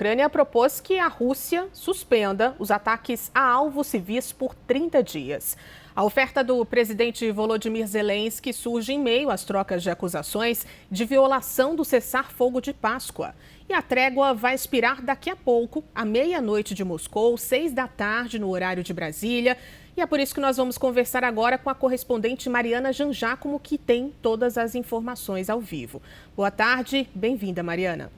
Ucrânia propôs que a Rússia suspenda os ataques a alvos civis por 30 dias. A oferta do presidente Volodymyr Zelensky surge em meio às trocas de acusações de violação do cessar-fogo de Páscoa. E a trégua vai expirar daqui a pouco, à meia-noite de Moscou, 6 da tarde no horário de Brasília. E é por isso que nós vamos conversar agora com a correspondente Mariana Jangiacomo, que tem todas as informações ao vivo. Boa tarde, bem-vinda, Mariana.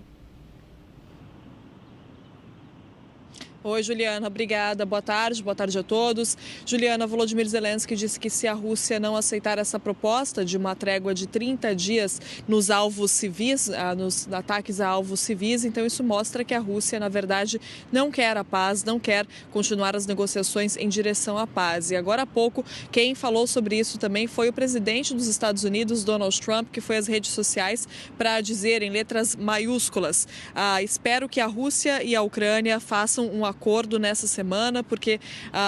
Oi, Juliana, obrigada. Boa tarde a todos. Juliana, Volodymyr Zelensky disse que se a Rússia não aceitar essa proposta de uma trégua de 30 dias nos alvos civis, nos ataques a alvos civis, então isso mostra que a Rússia, na verdade, não quer a paz, não quer continuar as negociações em direção à paz. E agora há pouco, quem falou sobre isso também foi o presidente dos Estados Unidos, Donald Trump, que foi às redes sociais para dizer em letras maiúsculas: espero que a Rússia e a Ucrânia façam um acordo nessa semana, porque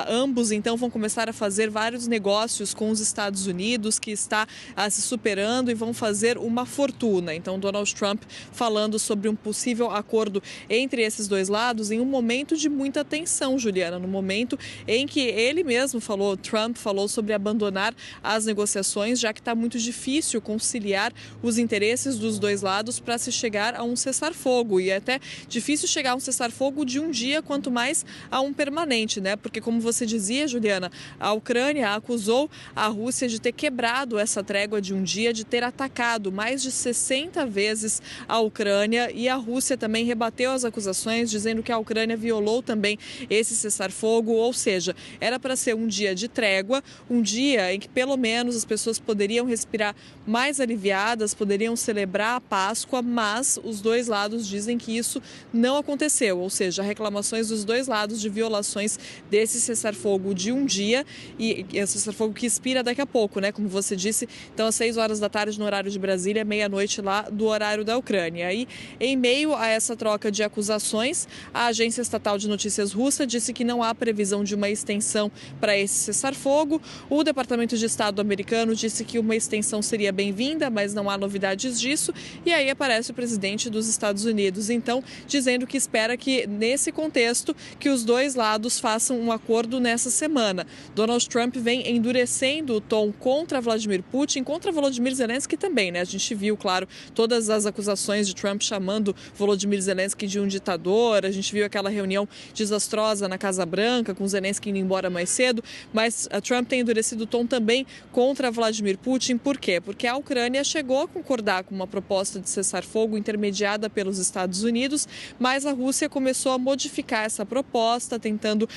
ambos então vão começar a fazer vários negócios com os Estados Unidos, que está se superando, e vão fazer uma fortuna. Então, Donald Trump falando sobre um possível acordo entre esses dois lados em um momento de muita tensão, Juliana, no momento em que ele mesmo falou, Trump falou sobre abandonar as negociações, já que está muito difícil conciliar os interesses dos dois lados para se chegar a um cessar-fogo, e é até difícil chegar a um cessar-fogo de um dia, quanto mais a um permanente, né? Porque, como você dizia, Juliana, a Ucrânia acusou a Rússia de ter quebrado essa trégua de um dia, de ter atacado mais de 60 vezes a Ucrânia, e a Rússia também rebateu as acusações, dizendo que a Ucrânia violou também esse cessar-fogo, ou seja, era para ser um dia de trégua, um dia em que pelo menos as pessoas poderiam respirar mais aliviadas, poderiam celebrar a Páscoa, mas os dois lados dizem que isso não aconteceu, ou seja, reclamações dos dois lados de violações desse cessar-fogo de um dia, e esse cessar-fogo que expira daqui a pouco, né? Como você disse, então às 6 horas da tarde no horário de Brasília, meia-noite lá do horário da Ucrânia. Aí, em meio a essa troca de acusações, a agência estatal de notícias russa disse que não há previsão de uma extensão para esse cessar-fogo. O Departamento de Estado americano disse que uma extensão seria bem-vinda, mas não há novidades disso. E aí aparece o presidente dos Estados Unidos, então, dizendo que espera que, nesse contexto, que os dois lados façam um acordo nessa semana. Donald Trump vem endurecendo o tom contra Vladimir Putin, contra Volodymyr Zelensky também, né? A gente viu, claro, todas as acusações de Trump chamando Volodymyr Zelensky de um ditador, a gente viu aquela reunião desastrosa na Casa Branca, com Zelensky indo embora mais cedo, mas a Trump tem endurecido o tom também contra Vladimir Putin. Por quê? Porque a Ucrânia chegou a concordar com uma proposta de cessar-fogo intermediada pelos Estados Unidos, mas a Rússia começou a modificar essa proposta, tentando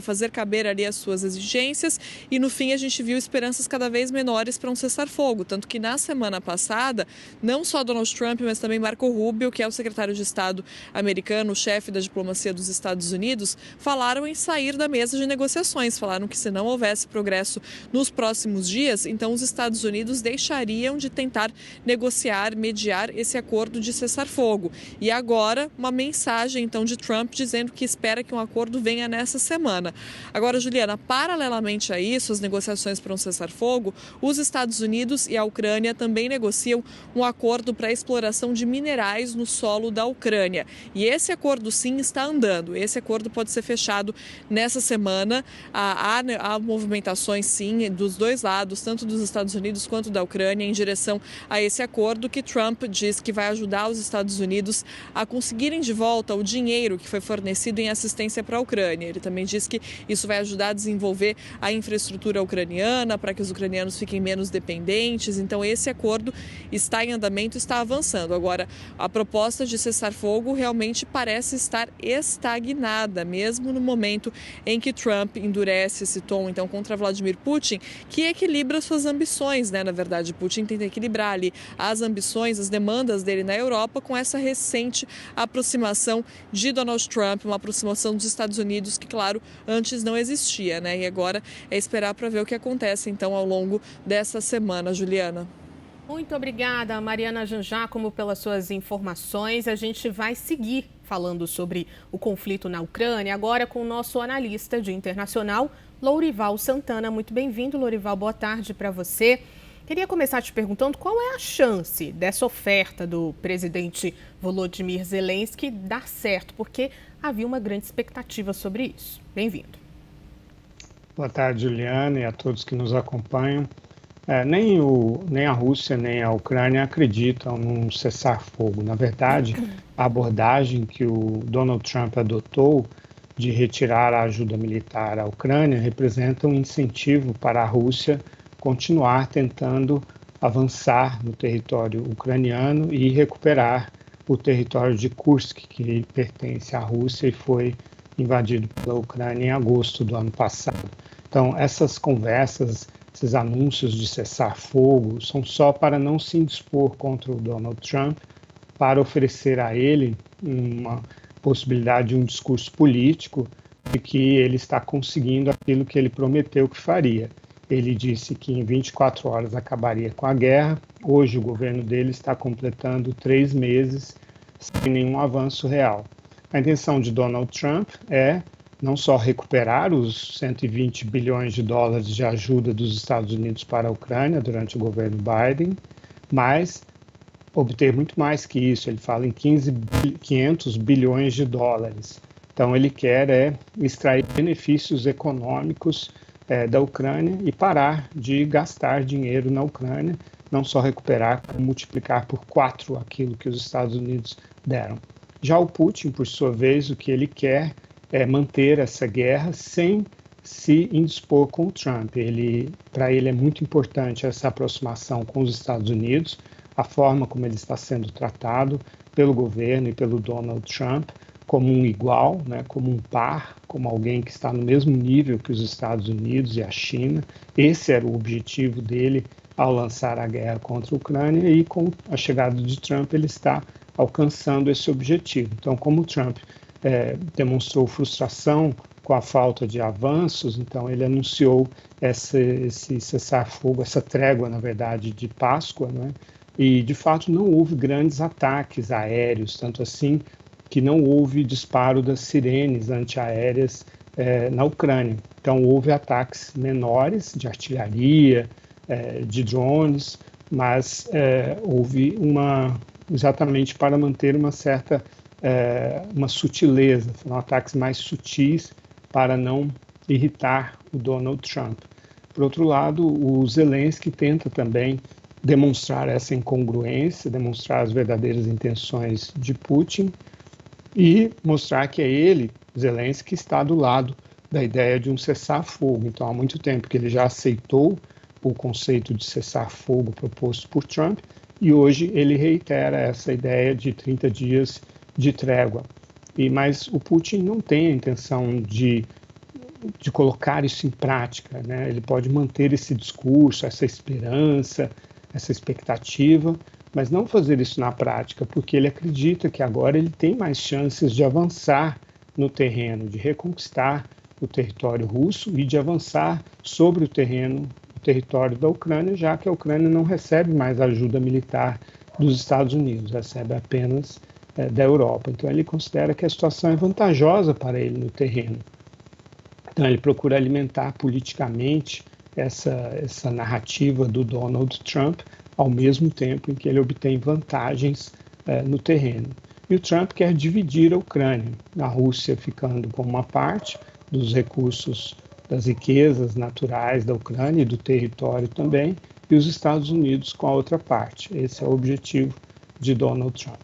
fazer caber ali as suas exigências, e no fim a gente viu esperanças cada vez menores para um cessar-fogo, tanto que na semana passada, não só Donald Trump, mas também Marco Rubio, que é o secretário de Estado americano, o chefe da diplomacia dos Estados Unidos, falaram em sair da mesa de negociações, falaram que se não houvesse progresso nos próximos dias, então os Estados Unidos deixariam de tentar negociar, mediar esse acordo de cessar-fogo. E agora, uma mensagem então de Trump dizendo que espera que um acordo venha nessa semana. Agora, Juliana, paralelamente a isso, as negociações para um cessar-fogo, os Estados Unidos e a Ucrânia também negociam um acordo para a exploração de minerais no solo da Ucrânia. E esse acordo, sim, está andando. Esse acordo pode ser fechado nessa semana. Há movimentações, sim, dos dois lados, tanto dos Estados Unidos quanto da Ucrânia, em direção a esse acordo, que Trump diz que vai ajudar os Estados Unidos a conseguirem de volta o dinheiro que foi fornecido em assistência para a Ucrânia. Ele também diz que isso vai ajudar a desenvolver a infraestrutura ucraniana para que os ucranianos fiquem menos dependentes. Então, esse acordo está em andamento, está avançando. Agora, a proposta de cessar-fogo realmente parece estar estagnada, mesmo no momento em que Trump endurece esse tom, então, contra Vladimir Putin, que equilibra suas ambições, né? Na verdade, Putin tenta equilibrar ali as ambições, as demandas dele na Europa com essa recente aproximação de Donald Trump, uma aproximação dos Estados Unidos que, claro, antes não existia, né? E agora é esperar para ver o que acontece, então, ao longo dessa semana, Juliana. Muito obrigada, Mariana Jangiacomo, pelas suas informações. A gente vai seguir falando sobre o conflito na Ucrânia, agora com o nosso analista de internacional, Lourival Santana. Muito bem-vindo, Lourival. Boa tarde para você. Queria começar te perguntando qual é a chance dessa oferta do presidente Volodymyr Zelensky dar certo, porque havia uma grande expectativa sobre isso. Bem-vindo. Boa tarde, Juliana, e a todos que nos acompanham. Nem a Rússia nem a Ucrânia acreditam num cessar-fogo. Na verdade, a abordagem que o Donald Trump adotou de retirar a ajuda militar à Ucrânia representa um incentivo para a Rússia continuar tentando avançar no território ucraniano e recuperar o território de Kursk, que pertence à Rússia e foi invadido pela Ucrânia em agosto do ano passado. Então, essas conversas, esses anúncios de cessar-fogo são só para não se indispor contra o Donald Trump, para oferecer a ele uma possibilidade de um discurso político de que ele está conseguindo aquilo que ele prometeu que faria. Ele disse que em 24 horas acabaria com a guerra. Hoje o governo dele está completando 3 meses sem nenhum avanço real. A intenção de Donald Trump é não só recuperar os 120 bilhões de dólares de ajuda dos Estados Unidos para a Ucrânia durante o governo Biden, mas obter muito mais que isso. Ele fala em 500 bilhões de dólares. Então ele quer extrair benefícios econômicos da Ucrânia e parar de gastar dinheiro na Ucrânia, não só recuperar, como multiplicar por 4 aquilo que os Estados Unidos deram. Já o Putin, por sua vez, o que ele quer é manter essa guerra sem se indispor com o Trump. Para ele é muito importante essa aproximação com os Estados Unidos, a forma como ele está sendo tratado pelo governo e pelo Donald Trump, como um igual, né, como um par, como alguém que está no mesmo nível que os Estados Unidos e a China. Esse era o objetivo dele ao lançar a guerra contra a Ucrânia e com a chegada de Trump ele está alcançando esse objetivo. Então, como o Trump demonstrou frustração com a falta de avanços, então ele anunciou esse cessar-fogo, essa trégua, na verdade, de Páscoa, né? E, de fato, não houve grandes ataques aéreos, tanto assim que não houve disparo das sirenes antiaéreas na Ucrânia. Então, houve ataques menores de artilharia, de drones, mas houve exatamente para manter uma certa uma sutileza, foram ataques mais sutis para não irritar o Donald Trump. Por outro lado, o Zelensky tenta também demonstrar essa incongruência, demonstrar as verdadeiras intenções de Putin e mostrar que é ele, Zelensky, que está do lado da ideia de um cessar-fogo. Então, há muito tempo que ele já aceitou o conceito de cessar-fogo proposto por Trump e hoje ele reitera essa ideia de 30 dias de trégua. Mas o Putin não tem a intenção de colocar isso em prática, né? Ele pode manter esse discurso, essa esperança, essa expectativa, mas não fazer isso na prática, porque ele acredita que agora ele tem mais chances de avançar no terreno, de reconquistar o território russo e de avançar sobre o território da Ucrânia, já que a Ucrânia não recebe mais ajuda militar dos Estados Unidos, recebe apenas da Europa. Então ele considera que a situação é vantajosa para ele no terreno. Então ele procura alimentar politicamente essa narrativa do Donald Trump, ao mesmo tempo em que ele obtém vantagens no terreno. E o Trump quer dividir a Ucrânia, a Rússia ficando com uma parte dos recursos, das riquezas naturais da Ucrânia e do território também, e os Estados Unidos com a outra parte. Esse é o objetivo de Donald Trump.